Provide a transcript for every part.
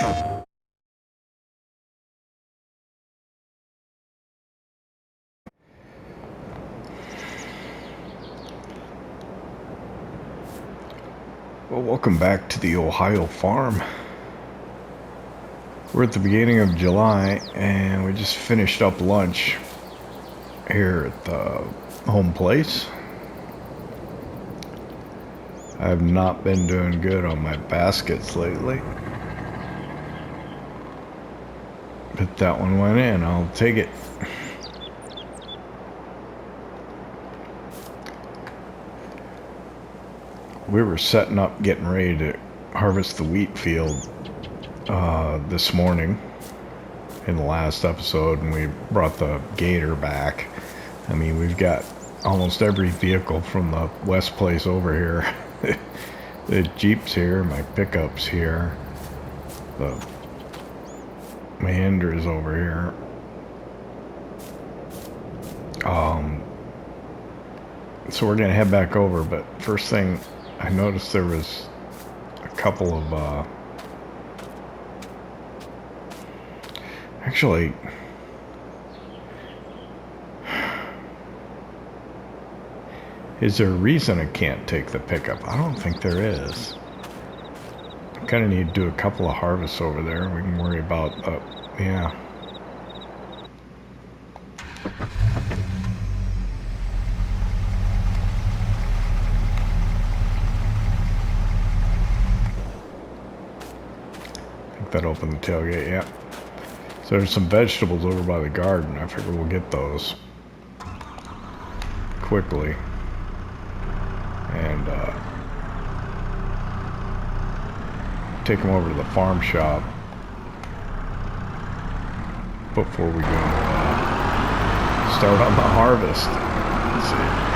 Well, welcome back to the Ohio farm. We're at the beginning of July and we just finished up lunch here at the home place. I have not been doing good on my baskets lately, but that one went in. I'll take it. We were setting up, getting ready to harvest the wheat field this morning in the last episode, and we brought the gator back. I mean, we've got almost every vehicle from the West Place over here. The Jeep's here, my pickup's here, the Mahindra's over here. So we're gonna head back over, but first thing, I noticed there was a couple of, actually, is there a reason I can't take the pickup? I don't think there is. I kind of need to do a couple of harvests over there. We can worry about, yeah. That opened the tailgate, yeah. So there's some vegetables over by the garden. I figure we'll get those quickly. And take them over to the farm shop before we go start on the harvest. Let's see.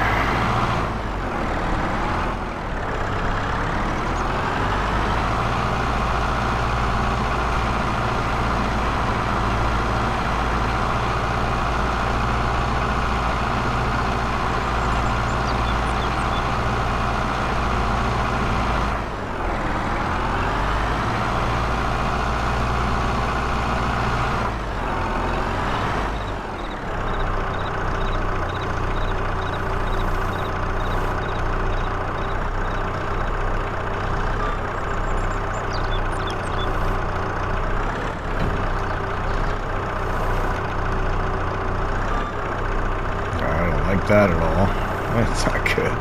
That at all. That's not good.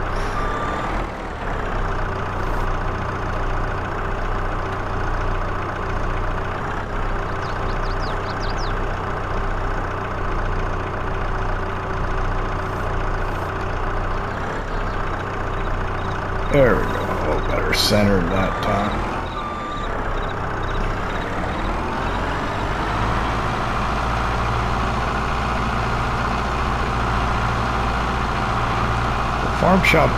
There we go. Oh, better centered that time. Farm shop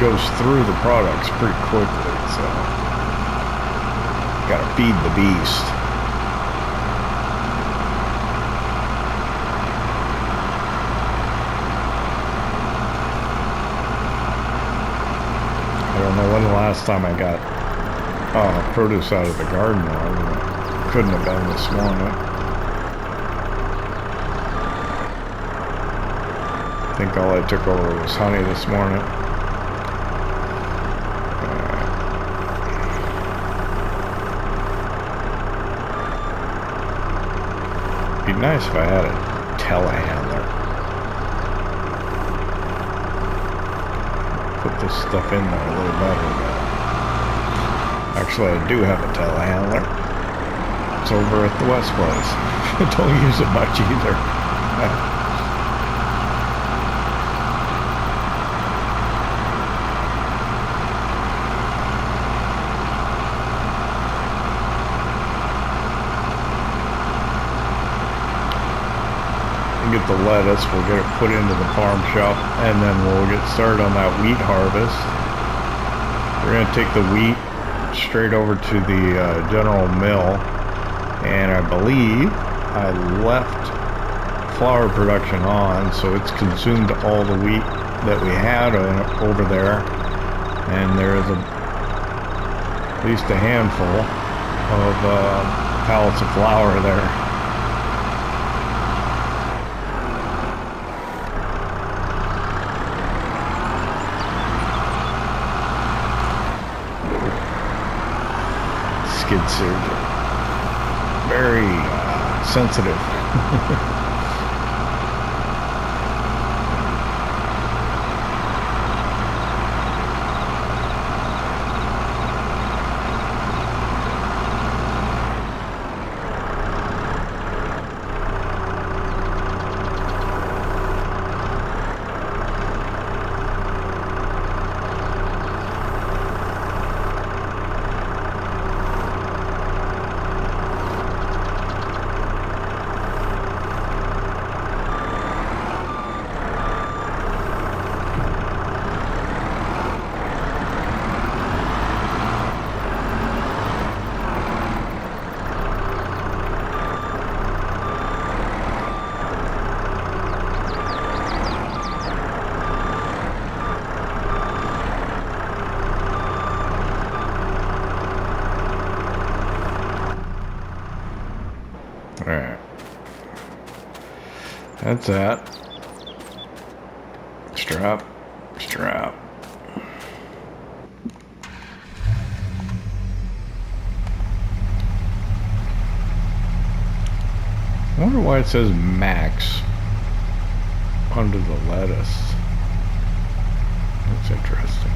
goes through the products pretty quickly, so gotta feed the beast. I don't know when the last time I got produce out of the garden was. Couldn't have been this morning. I think all I took over was honey this morning. It'd be nice if I had a telehandler. Put this stuff in there a little better. But actually, I do have a telehandler. It's over at the West Place. Don't use it much either. Get the lettuce, we'll get it put into the farm shop, and then we'll get started on that wheat harvest. We're going to take the wheat straight over to the general mill, and I believe I left flour production on, so it's consumed all the wheat that we had over there, and there is At least a handful of pallets of flour there. Skid steers are very sensitive. Alright. That's that. Strap. Strap. I wonder why it says max under the lettuce. That's interesting.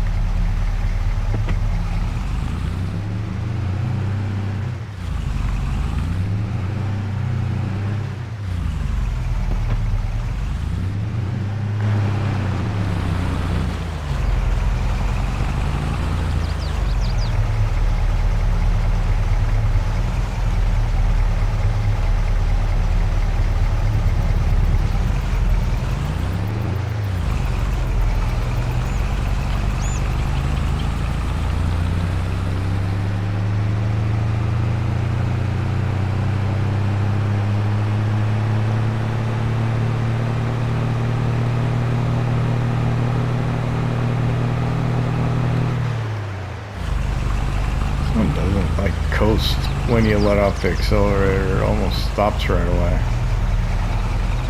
When you let off the accelerator, it almost stops right away.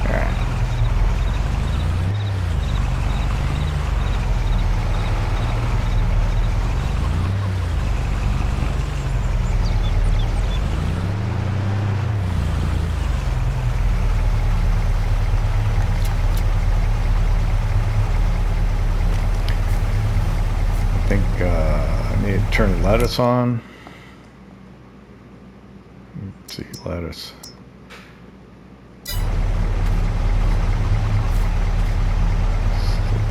Alright. I think I need to turn lettuce on. Let's see, lettuce. Still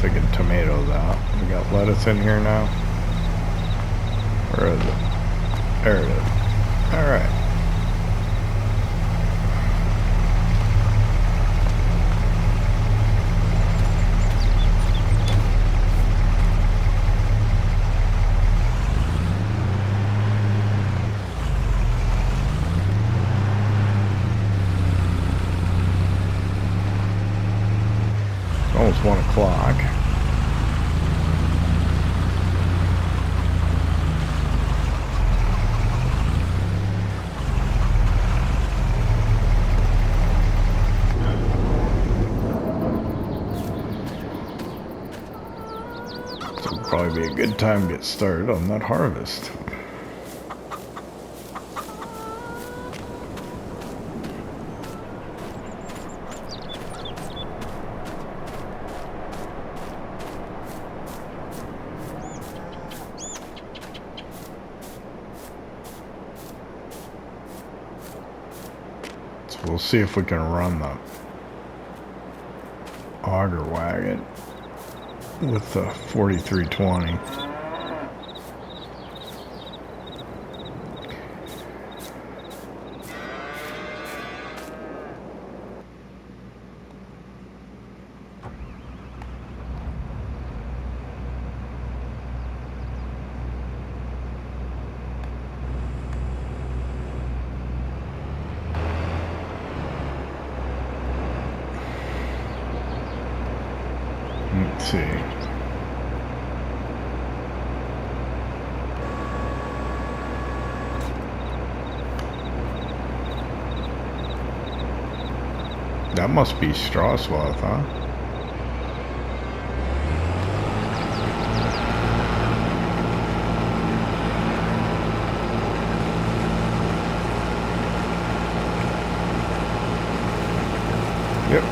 taking tomatoes out. We got lettuce in here now. Where is it? There it is. Alright. Almost 1 o'clock. This will probably be a good time to get started on that harvest. We'll see if we can run the Auger wagon with the 4320. Let's see. That must be straw swath, huh? Yep.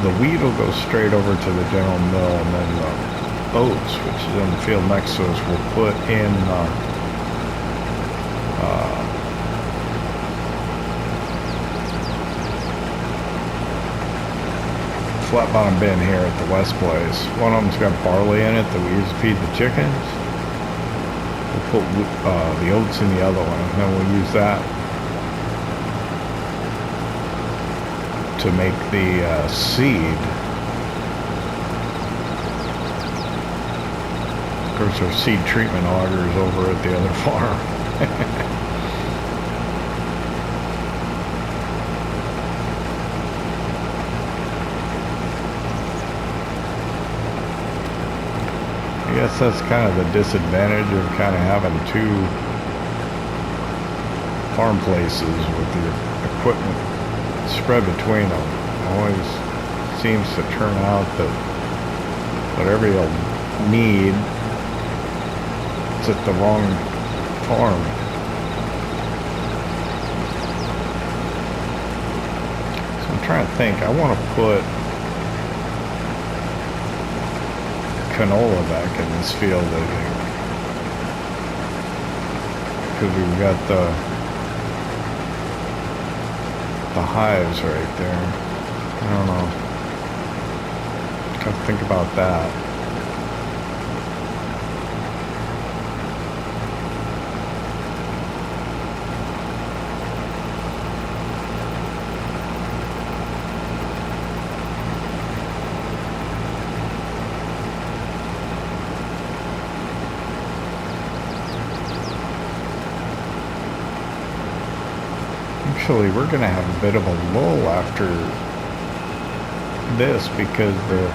The wheat will go straight over to the general mill, and then the oats, which is in the field next to us, will put in flat bottom bin here at the West place. One of them's got barley in it that we use to feed the chickens. We'll put the oats in the other one, and then we'll use that to make the seed. Of course, our seed treatment auger is over at the other farm. I guess that's kind of the disadvantage of kind of having two farm places with the equipment spread between them. Always seems to turn out that whatever you'll need, it's at the wrong farm. So I'm trying to think. I want to put canola back in this field, I think, because we've got the hives right there. I don't know. Gotta think about that. Actually, we're going to have a bit of a lull after this because the,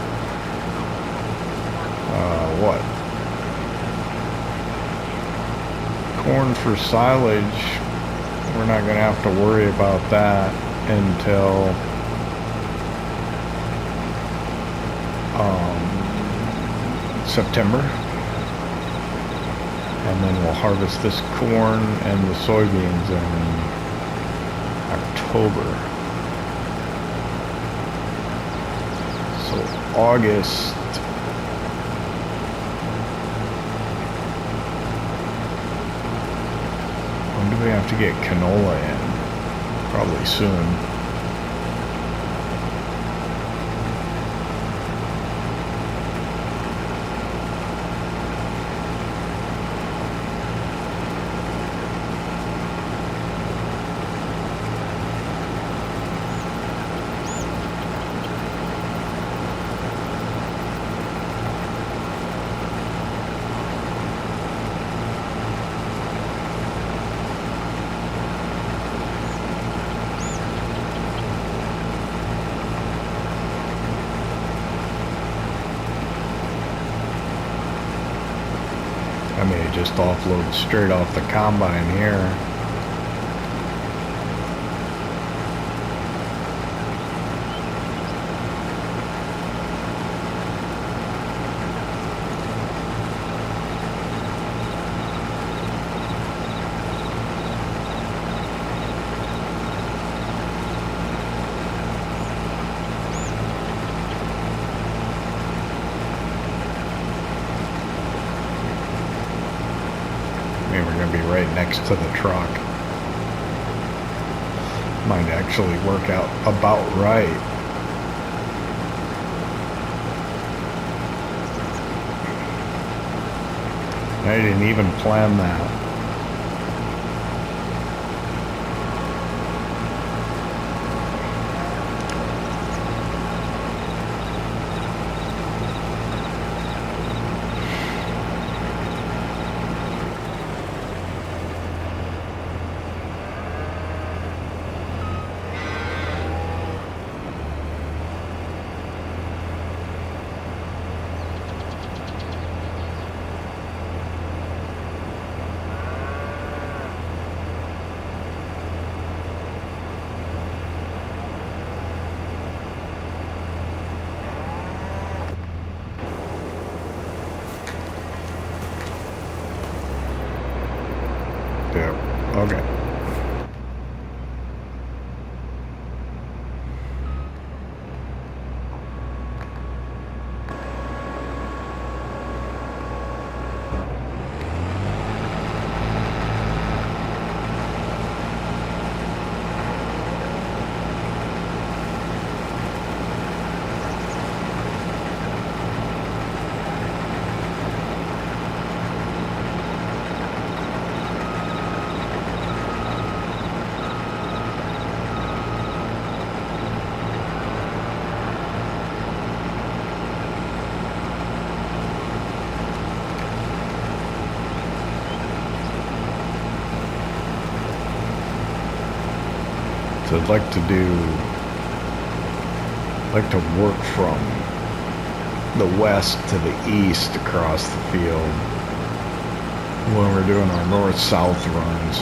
corn for silage, we're not going to have to worry about that until September. And then we'll harvest this corn and the soybeans in October. So August, when do we have to get canola in? Probably soon. Just offload straight off the combine here. Next to the truck. Might actually work out about right. I didn't even plan that. Okay. So I'd like to work from the west to the east across the field when we're doing our north-south runs.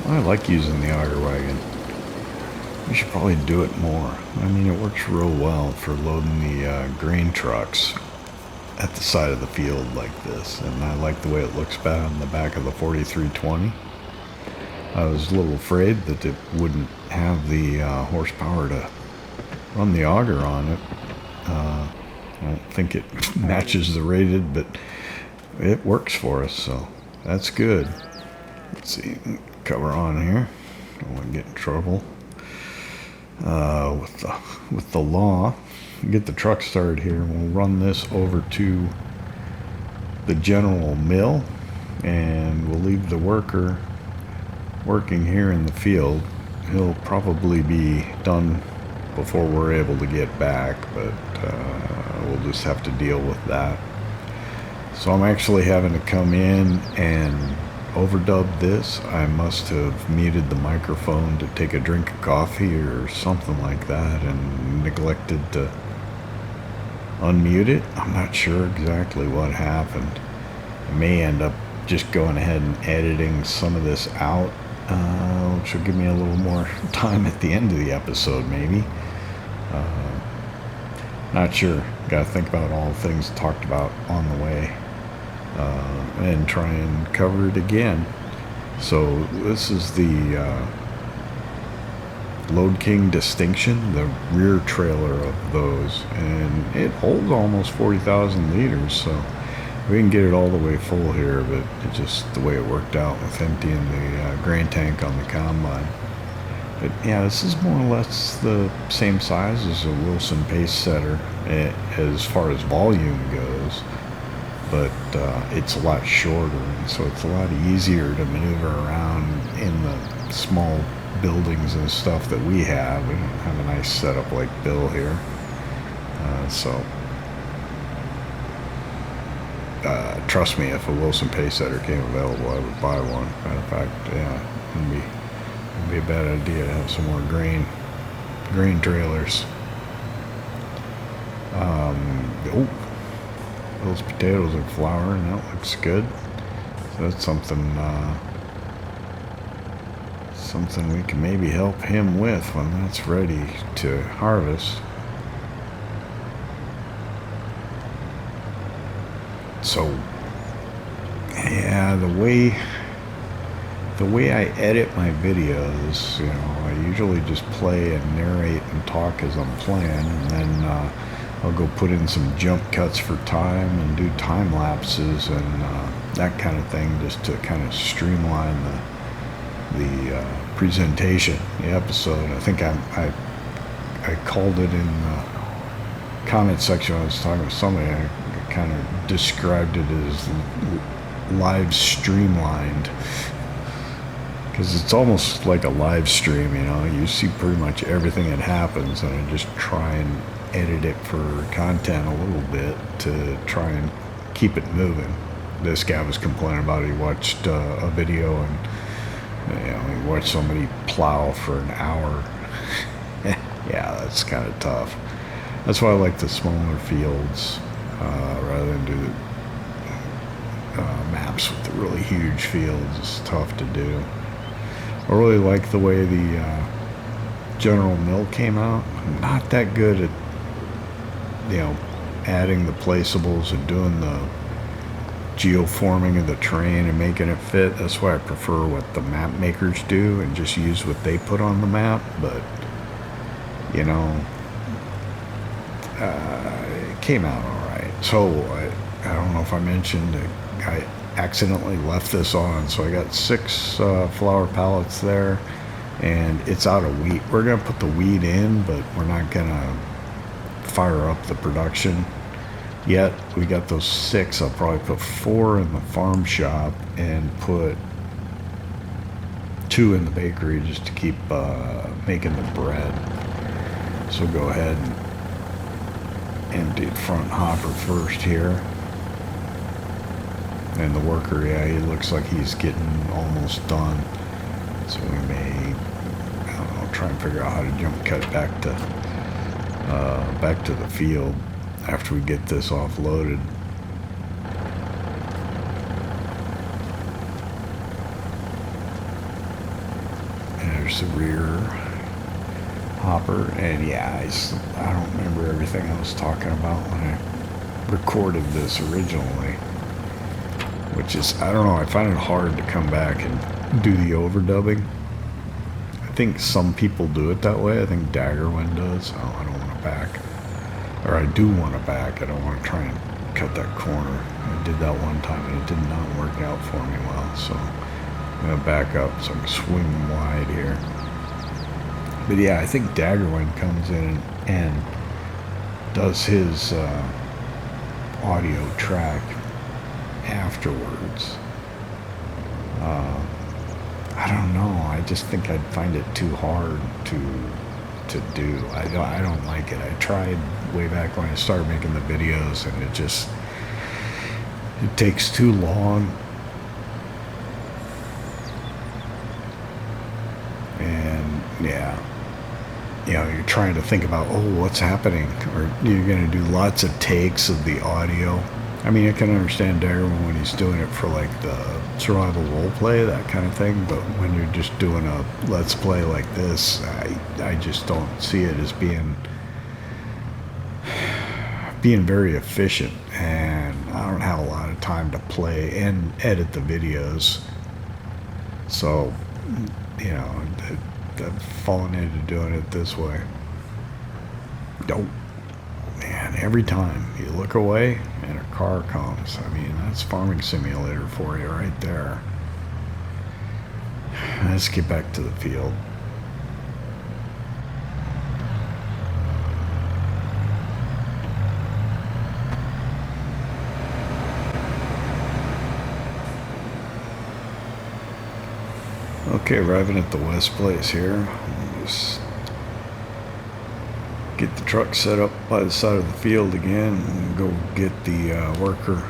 I like using the Auger wagon. We should probably do it more. I mean, it works real well for loading the grain trucks at the side of the field like this, and I like the way it looks bad on the back of the 4320. I was a little afraid that it wouldn't have the horsepower to run the auger on it. I don't think it matches the rated, but it works for us, so that's good. Let's see, cover on here. Don't want to get in trouble with the law. Get the truck started here. We'll run this over to the general mill, and we'll leave the worker working here in the field. He'll probably be done before we're able to get back, but we'll just have to deal with that. So I'm actually having to come in and overdub this. I must have muted the microphone to take a drink of coffee or something like that, and neglected to unmute it. I'm not sure exactly what happened. I may end up just going ahead and editing some of this out, which will give me a little more time at the end of the episode, maybe. Not sure. Got to think about all the things talked about on the way, and try and cover it again. So this is the Load King Distinction, the rear trailer of those, and it holds almost 40,000 liters, so we can get it all the way full here, but it's just the way it worked out with emptying the grain tank on the combine. But yeah, this is more or less the same size as a Wilson pace setter as far as volume goes, but it's a lot shorter, and so it's a lot easier to maneuver around in the small buildings and stuff that we have. We don't have a nice setup like Bill here, trust me, if a Wilson pace setter came available, I would buy one. Matter of fact, yeah, it'd be a bad idea to have some more grain trailers. Oh, those potatoes are flowering. That looks good. So that's something we can maybe help him with when that's ready to harvest. So yeah, the way I edit my videos, you know, I usually just play and narrate and talk as I'm playing, and then I'll go put in some jump cuts for time and do time lapses and that kind of thing, just to kind of streamline the presentation, the episode. I think I called it in the comment section when I was talking with somebody. I kind of described it as live streamlined, because it's almost like a live stream, you know. You see pretty much everything that happens, and I just try and edit it for content a little bit to try and keep it moving. This guy was complaining about it. He watched a video, and you know, he watched somebody plow for an hour. Yeah, that's kind of tough. That's why I like the smaller fields rather than do maps with the really huge fields. It's tough to do. I really like the way the General Mill came out. I'm not that good at, you know, adding the placeables and doing the geoforming of the terrain and making it fit. That's why I prefer what the map makers do and just use what they put on the map. But you know, it came out all right. So I don't know if I mentioned, I accidentally left this on, so I got 6 flour pallets there, and it's out of wheat. We're gonna put the wheat in, but we're not gonna fire up the production yet. We got those 6. I'll probably put 4 in the farm shop and put 2 in the bakery just to keep making the bread. So go ahead and empty the front hopper first here. And the worker, yeah, he looks like he's getting almost done. So we may, I don't know, try and figure out how to jump cut back to the field after we get this offloaded. And there's the rear hopper, and yeah, I don't remember everything I was talking about when I recorded this originally, which is, I don't know, I find it hard to come back and do the overdubbing. I think some people do it that way. I think Daggerwind does. Oh, I don't want to back. Or I do want to back. I don't want to try and cut that corner. I did that one time and it did not work out for me well. So I'm going to back up so I can swing wide here. But yeah, I think Daggerwind comes in and does his audio track afterwards. I don't know. I just think I'd find it too hard to do. I don't like it. I tried way back when I started making the videos, and it takes too long. And yeah, you know, you're trying to think about, oh, what's happening, or you're going to do lots of takes of the audio. I mean, I can understand Darren when he's doing it for like the survival role play, that kind of thing, but when you're just doing a let's play like this, I just don't see it as being very efficient, and I don't have a lot of time to play and edit the videos. So, you know, I've fallen into doing it this way. Nope. Man, every time you look away and a car comes, I mean, that's farming simulator for you right there. Let's get back to the field. Okay, arriving at the West Place here. Just get the truck set up by the side of the field again and go get the worker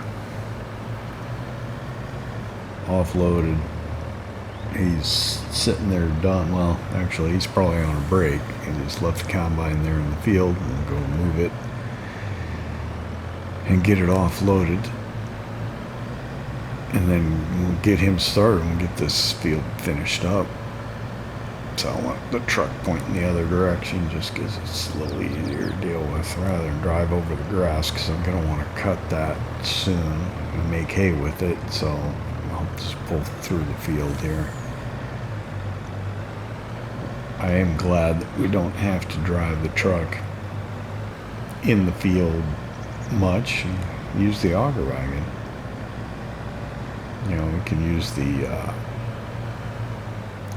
offloaded. He's sitting there done. Well, actually, he's probably on a break. He just left the combine there in the field and go move it and get it offloaded. And then we'll get him started and we'll get this field finished up. So I want the truck pointing the other direction just because it's a little easier to deal with rather than drive over the grass, because I'm going to want to cut that soon and make hay with it. So I'll just pull through the field here. I am glad that we don't have to drive the truck in the field much and use the auger wagon. You know, we can use the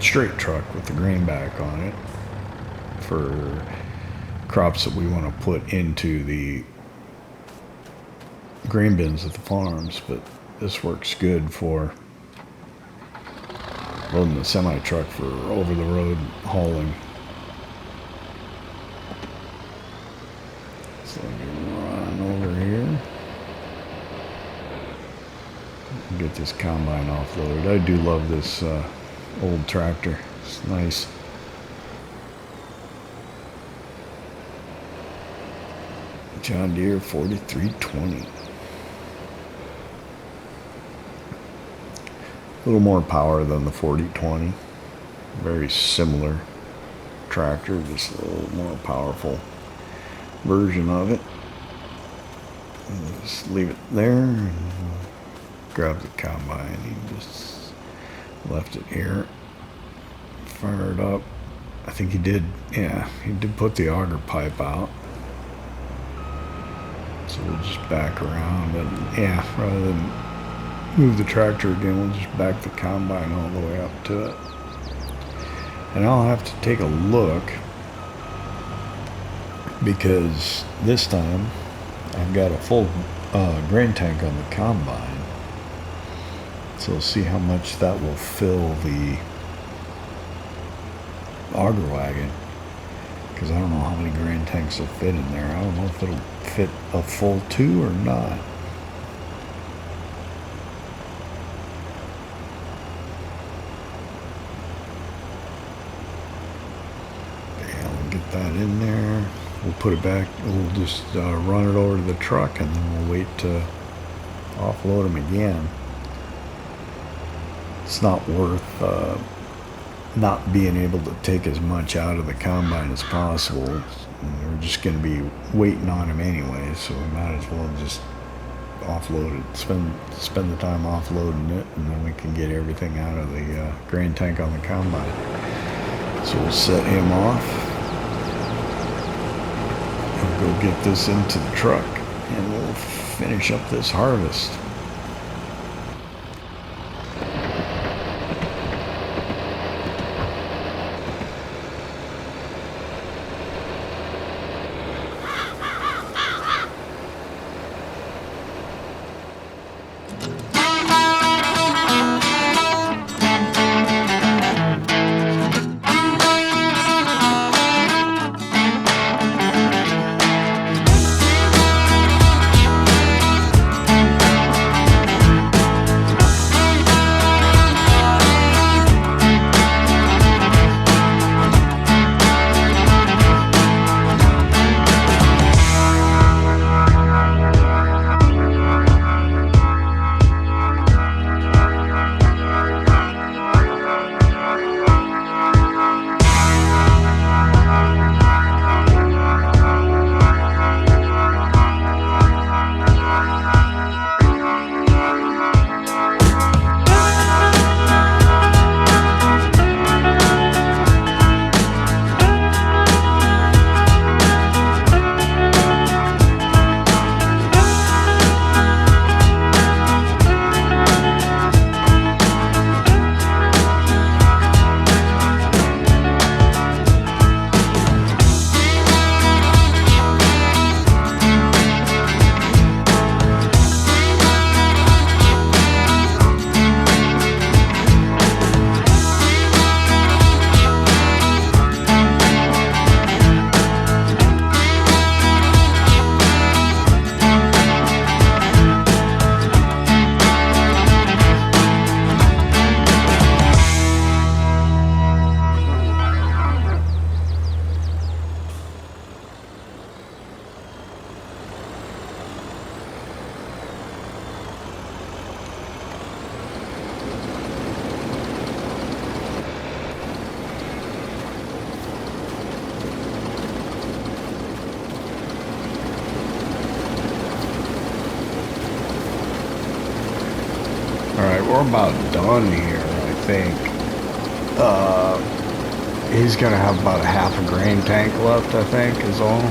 straight truck with the greenback on it for crops that we want to put into the grain bins at the farms, but this works good for loading the semi truck for over the road hauling. So let me run over here. Get this combine offloaded. I do love this old tractor. It's nice. John Deere 4320. A little more power than the 4020. Very similar tractor, just a little more powerful version of it. Just leave it there and grab the combine. He just left it here. Fire it up. I think he did, yeah, he did put the auger pipe out. So we'll just back around and, yeah, rather than move the tractor again, we'll just back the combine all the way up to it. And I'll have to take a look, because this time I've got a full grain tank on the combine. So we'll see how much that will fill the auger wagon, because I don't know how many grain tanks will fit in there. I don't know if it'll fit a full 2 or not. Yeah, we'll get that in there. We'll put it back. We'll just run it over to the truck, and then we'll wait to offload them again. It's not worth not being able to take as much out of the combine as possible. We're just going to be waiting on him anyway, so we might as well just offload it. Spend the time offloading it, and then we can get everything out of the grain tank on the combine. So we'll set him off and go get this into the truck, and we'll finish up this harvest. Alright, we're about done here, I think. He's gonna have about a half a grain tank left, I think, is all.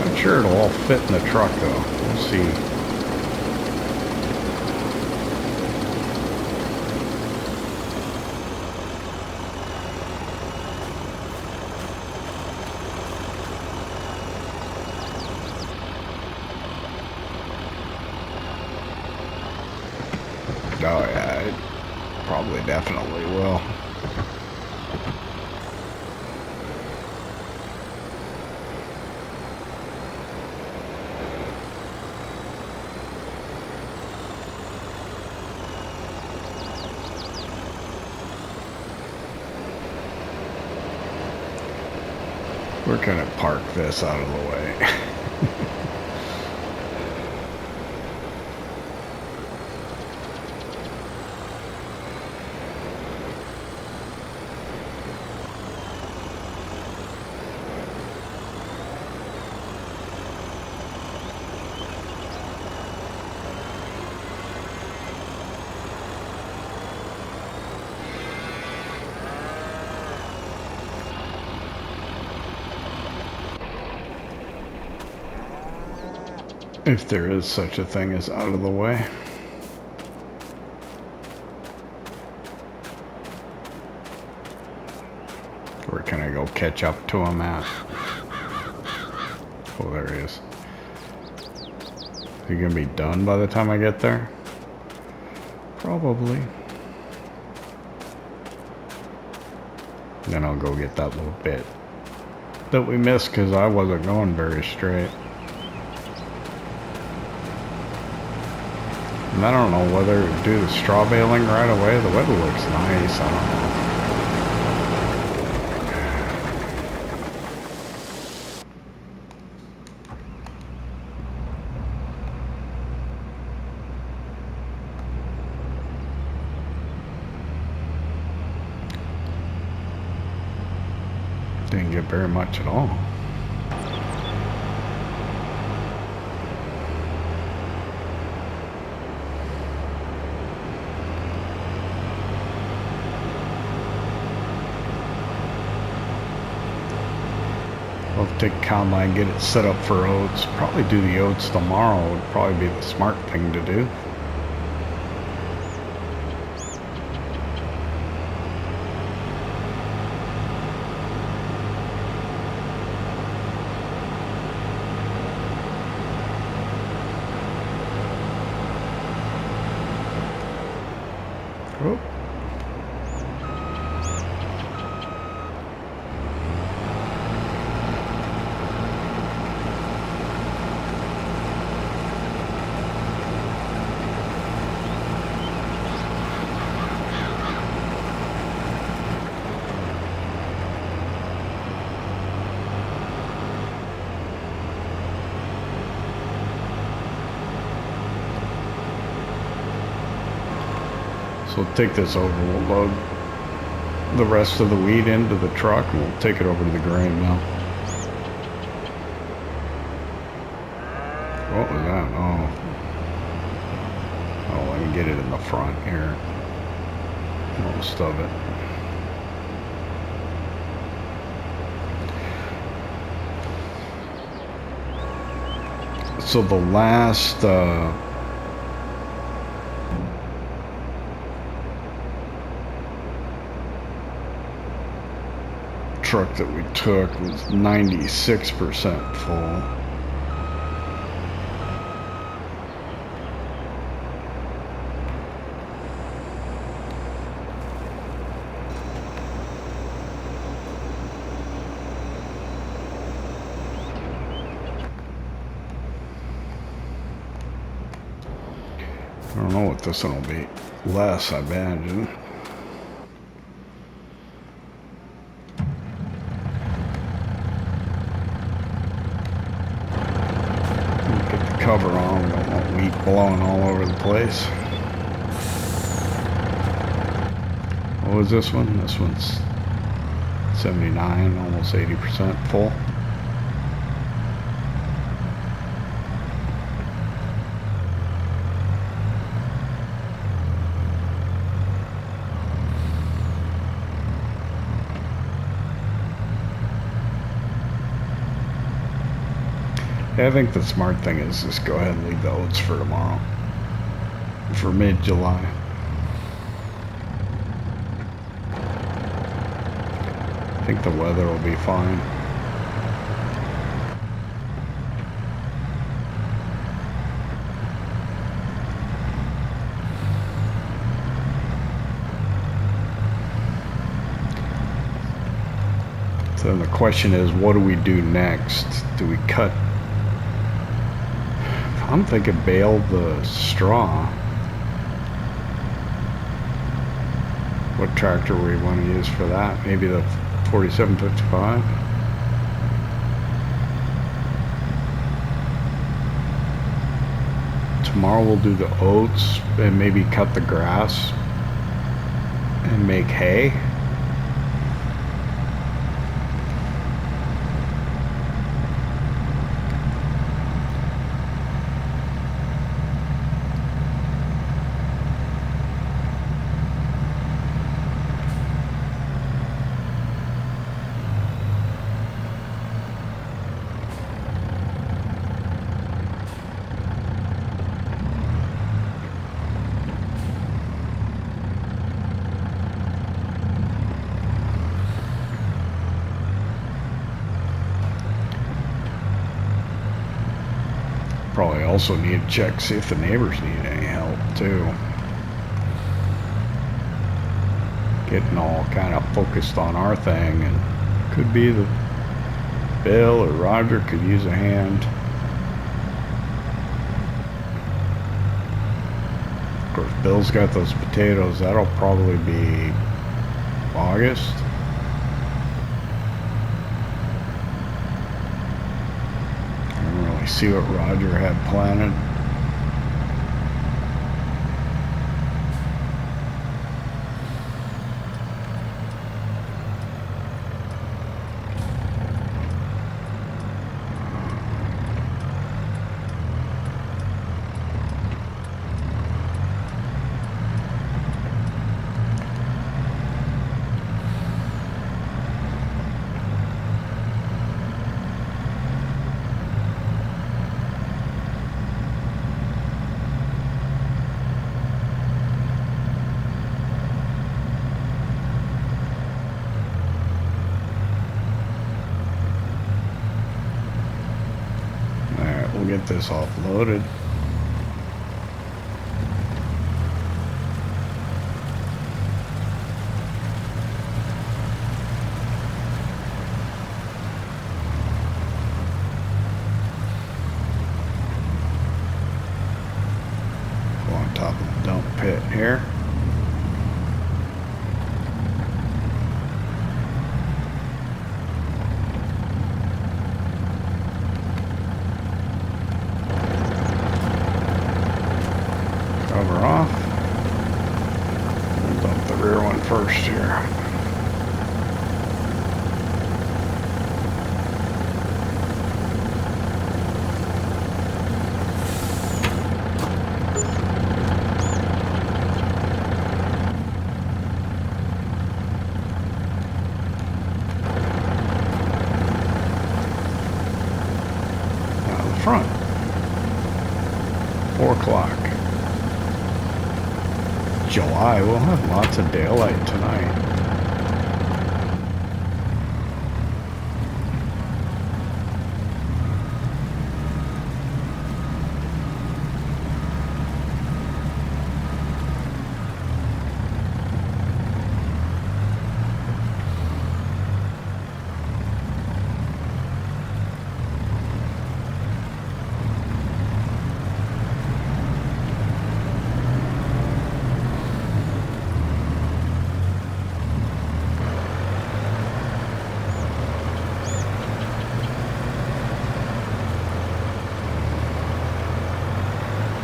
I'm sure it'll all fit in the truck, though. We'll see. Oh yeah, it probably definitely will. We're gonna park this out of the way. If there is such a thing as out of the way. Where can I go catch up to him at? Oh, there he is. Is he gonna be done by the time I get there? Probably. Then I'll go get that little bit that we missed because I wasn't going very straight. And I don't know whether to do the straw baling right away. The weather looks nice. I don't know. Didn't get very much at all. I'll take a combine, get it set up for oats. Probably do the oats tomorrow would probably be the smart thing to do. Oh. So we'll take this over, we'll load the rest of the wheat into the truck and we'll take it over to the grain mill. What was that? Oh, let me get it in the front here. Most of it. So the last truck that we took was 96% full. I don't know what this one will be. Less, I imagine. Cover on, we don't want wheat blowing all over the place. What was this one? This one's 79, almost 80% full. Yeah, I think the smart thing is just go ahead and leave the oats for tomorrow. For mid-July. I think the weather will be fine. So then the question is, what do we do next? Do we cut? I'm thinking bale the straw. What tractor we want to use for that? Maybe the 4755. Tomorrow we'll do the oats and maybe cut the grass and make hay. Probably also need to check, see if the neighbors need any help too. Getting all kind of focused on our thing, and could be the Bill or Roger could use a hand. Of course, Bill's got those potatoes. That'll probably be August. See what Roger had planted. Get this offloaded. Go on top of the dump pit here. Off. We'll dump the rear one first here. Now the front. 4 o'clock. July, we'll have lots of daylight tonight.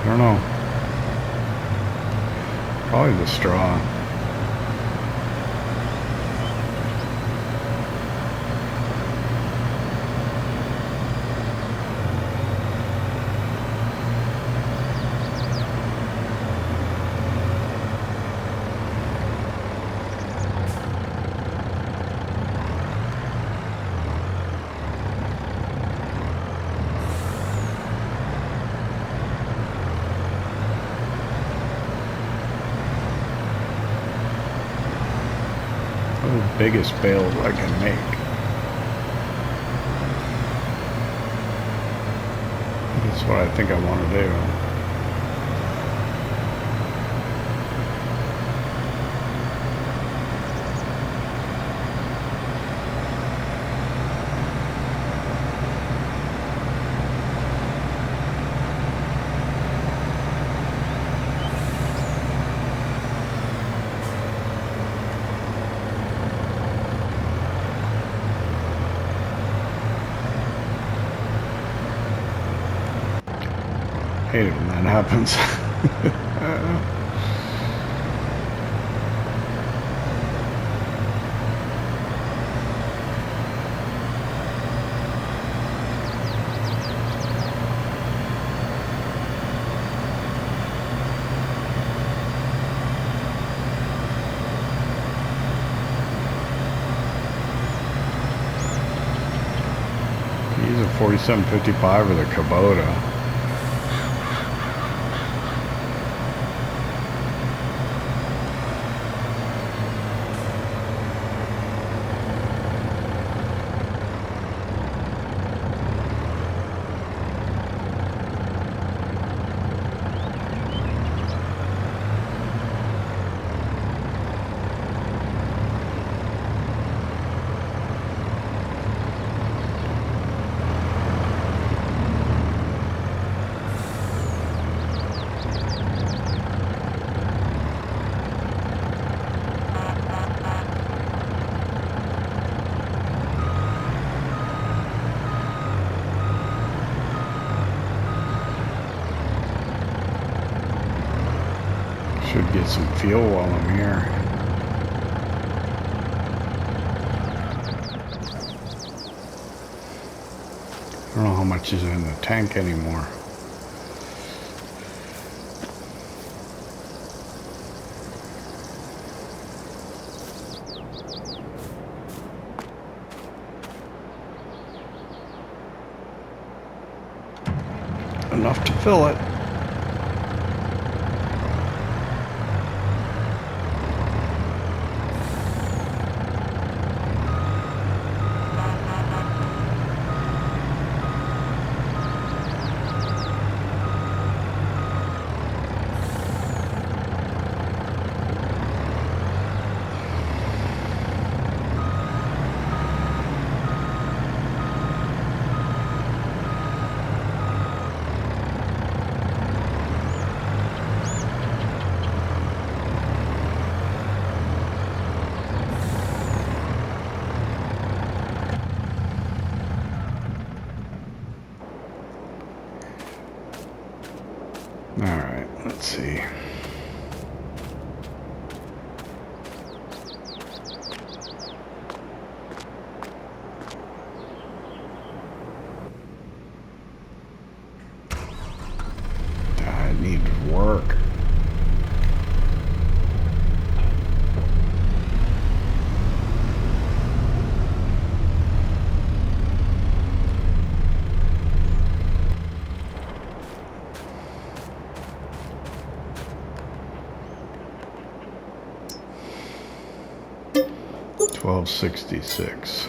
I don't know. Probably the straw. the biggest bales I can make. That's what I think I want to do. Hate it when that happens. Use a 4755 or the Kubota. Should get some fuel while I'm here. I don't know how much is in the tank anymore. Enough to fill it. Alright, let's see. I need work. $12.66.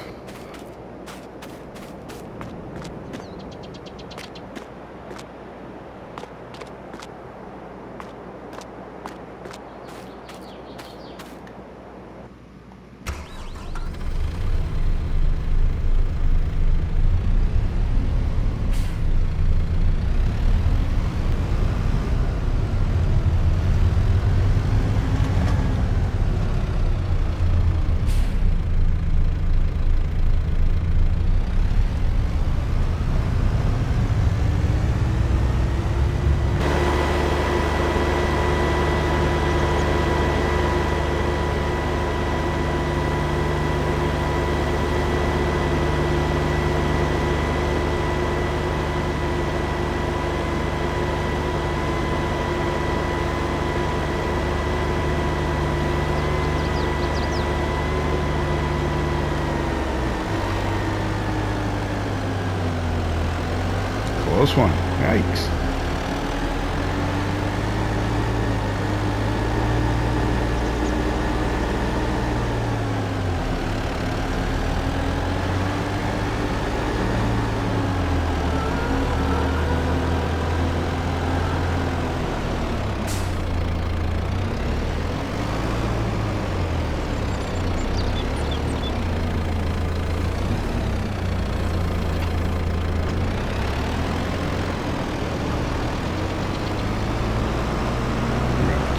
Close one. Yikes.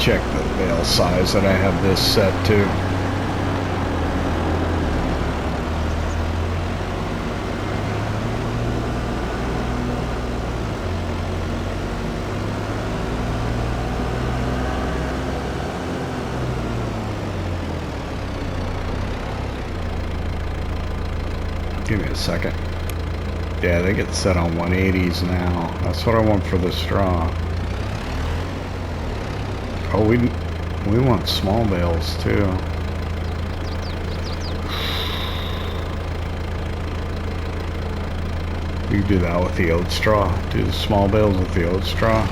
check the bale size that I have this set to. Give me a second. Yeah, they get set on 180s now. That's what I want for the straw. Oh, we want small bales too. You can do that with the oat straw. Do the small bales with the oat straw.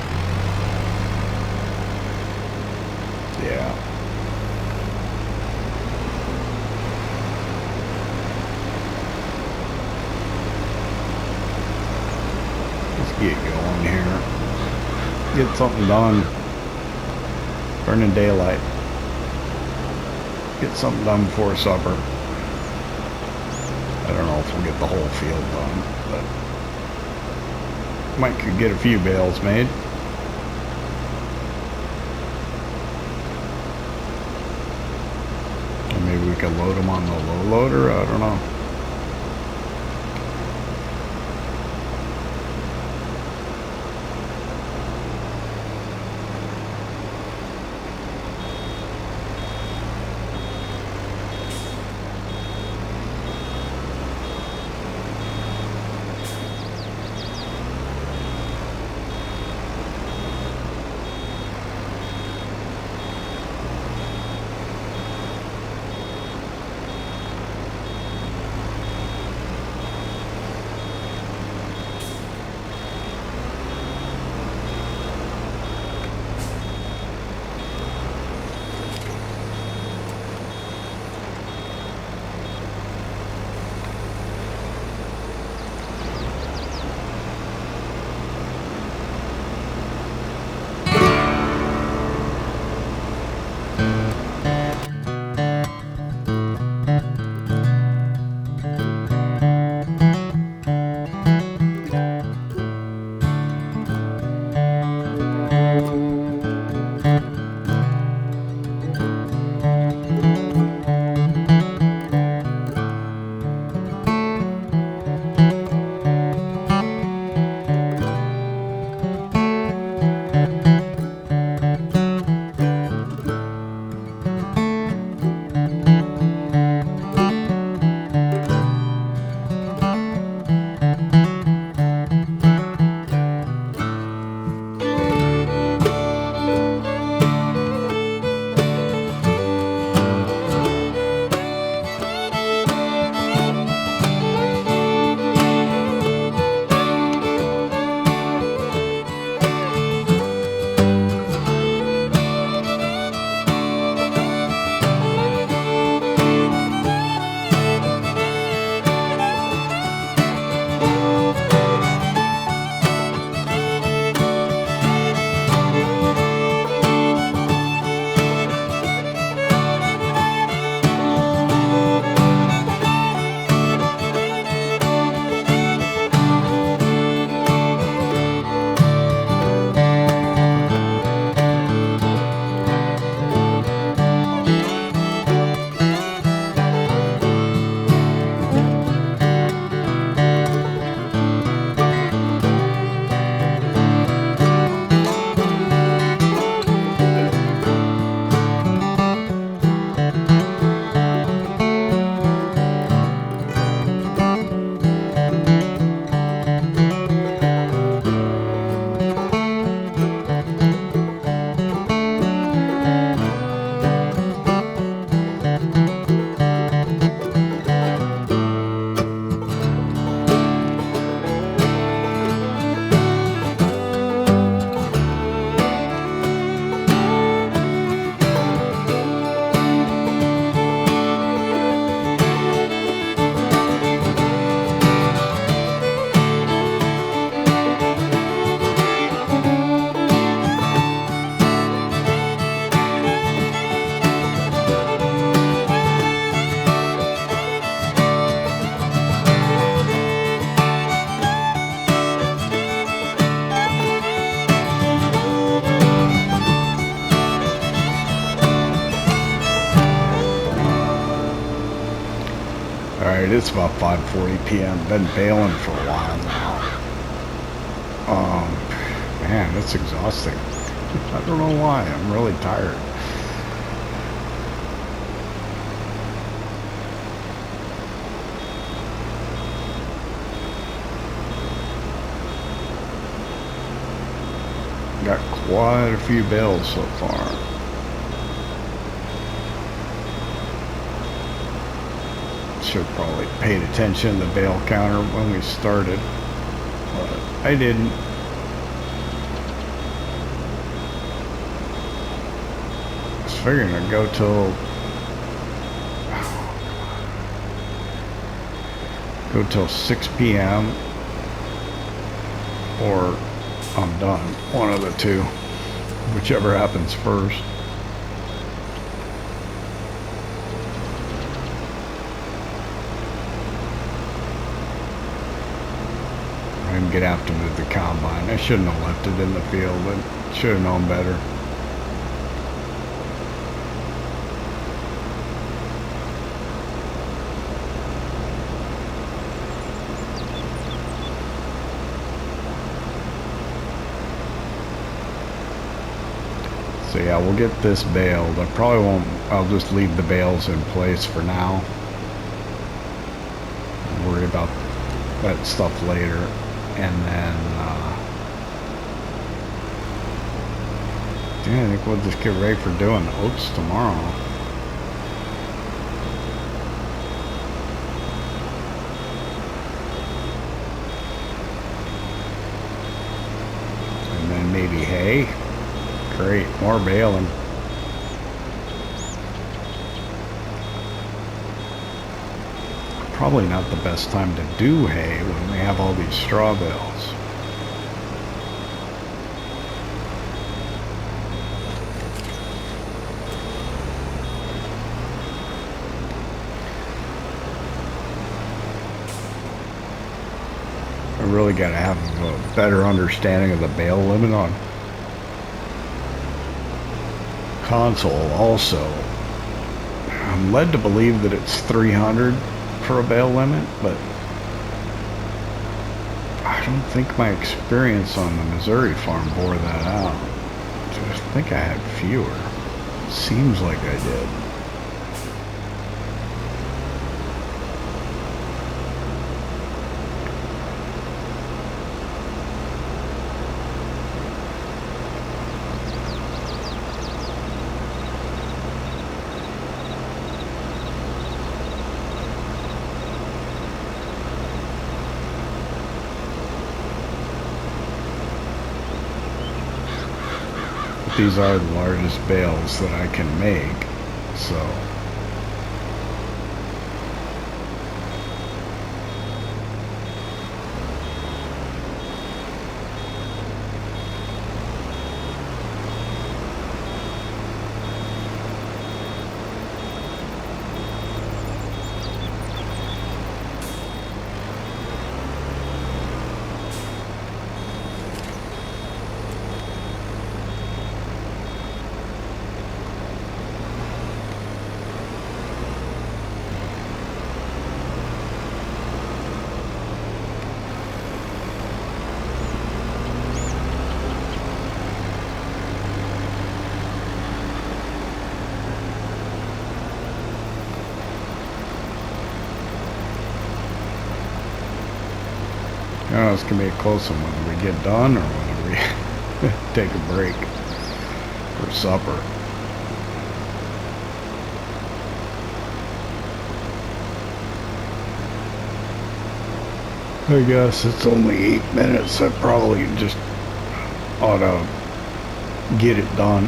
Yeah. Get going here. Get something done. Burning daylight. Get something done before supper. I don't know if we'll get the whole field done, but might could get a few bales made. Or maybe we could load them on the low loader. I don't know. it's about 5:40 p.m. Been baling for a while now. Man, it's exhausting. I don't know why. I'm really tired. Got quite a few bales so far. Should have probably paid attention to the bale counter when we started, but I didn't. I was figuring I'd go till 6 p.m. or I'm done. One of the two. Whichever happens first. I'm gonna have to move the combine. I shouldn't have left it in the field. I should have known better. So yeah, we'll get this baled. I probably won't, I'll just leave the bales in place for now. I'll worry about that stuff later. And then, yeah, I think we'll just get ready for doing oats tomorrow. And then maybe hay. Great, more baling. Probably not the best time to do hay when we have all these straw bales. I really got to have a better understanding of the bale limit on console also. I'm led to believe that it's 300 for a bale limit, but I don't think my experience on the Missouri farm bore that out. I think I had fewer. Seems like I did. These are the largest bales that I can make, so oh, it's gonna be a close one when we get done or when we take a break for supper. I guess it's only 8 minutes. I probably just ought to get it done.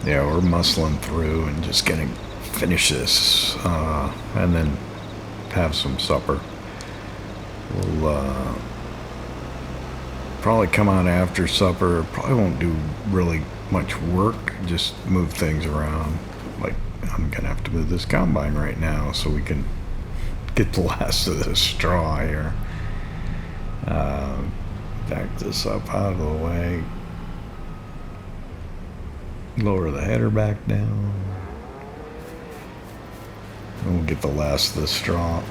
Yeah, we're muscling through and just gonna finish this and then have some supper. We'll probably come out after supper. Probably won't do really much work, just move things around. Like, I'm gonna have to move this combine right now so we can get the last of this straw here. Back this up out of the way. Lower the header back down. And we'll get the last of the straw.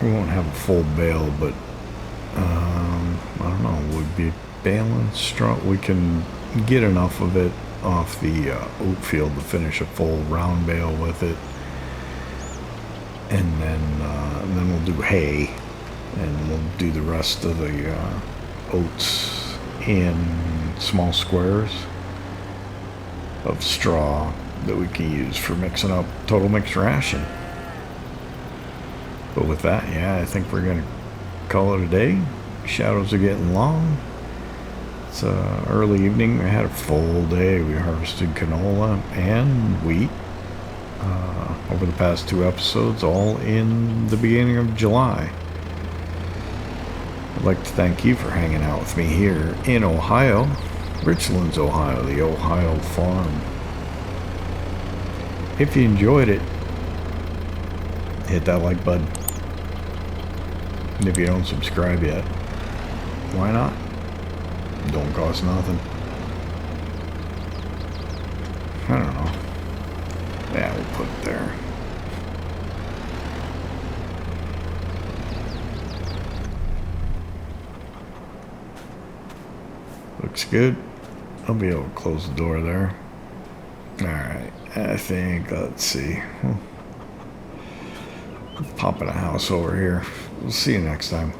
We won't have a full bale, but I don't know, we'd be baling straw. We can get enough of it off the oat field to finish a full round bale with it. And then we'll do hay, and we'll do the rest of the oats in small squares of straw that we can use for mixing up total mixed ration. But with that, yeah, I think we're gonna call it a day. Shadows are getting long. It's early evening. We had a full day. We harvested canola and wheat over the past 2 episodes, all in the beginning of July. I'd like to thank you for hanging out with me here in Ohio, Richlands, Ohio, the Ohio farm. If you enjoyed it, hit that like button. And if you don't subscribe yet, why not? Don't cost nothing. I don't know. Yeah, we'll put it there. Looks good. I'll be able to close the door there. Alright, I think, let's see. Pop in a house over here. We'll see you next time.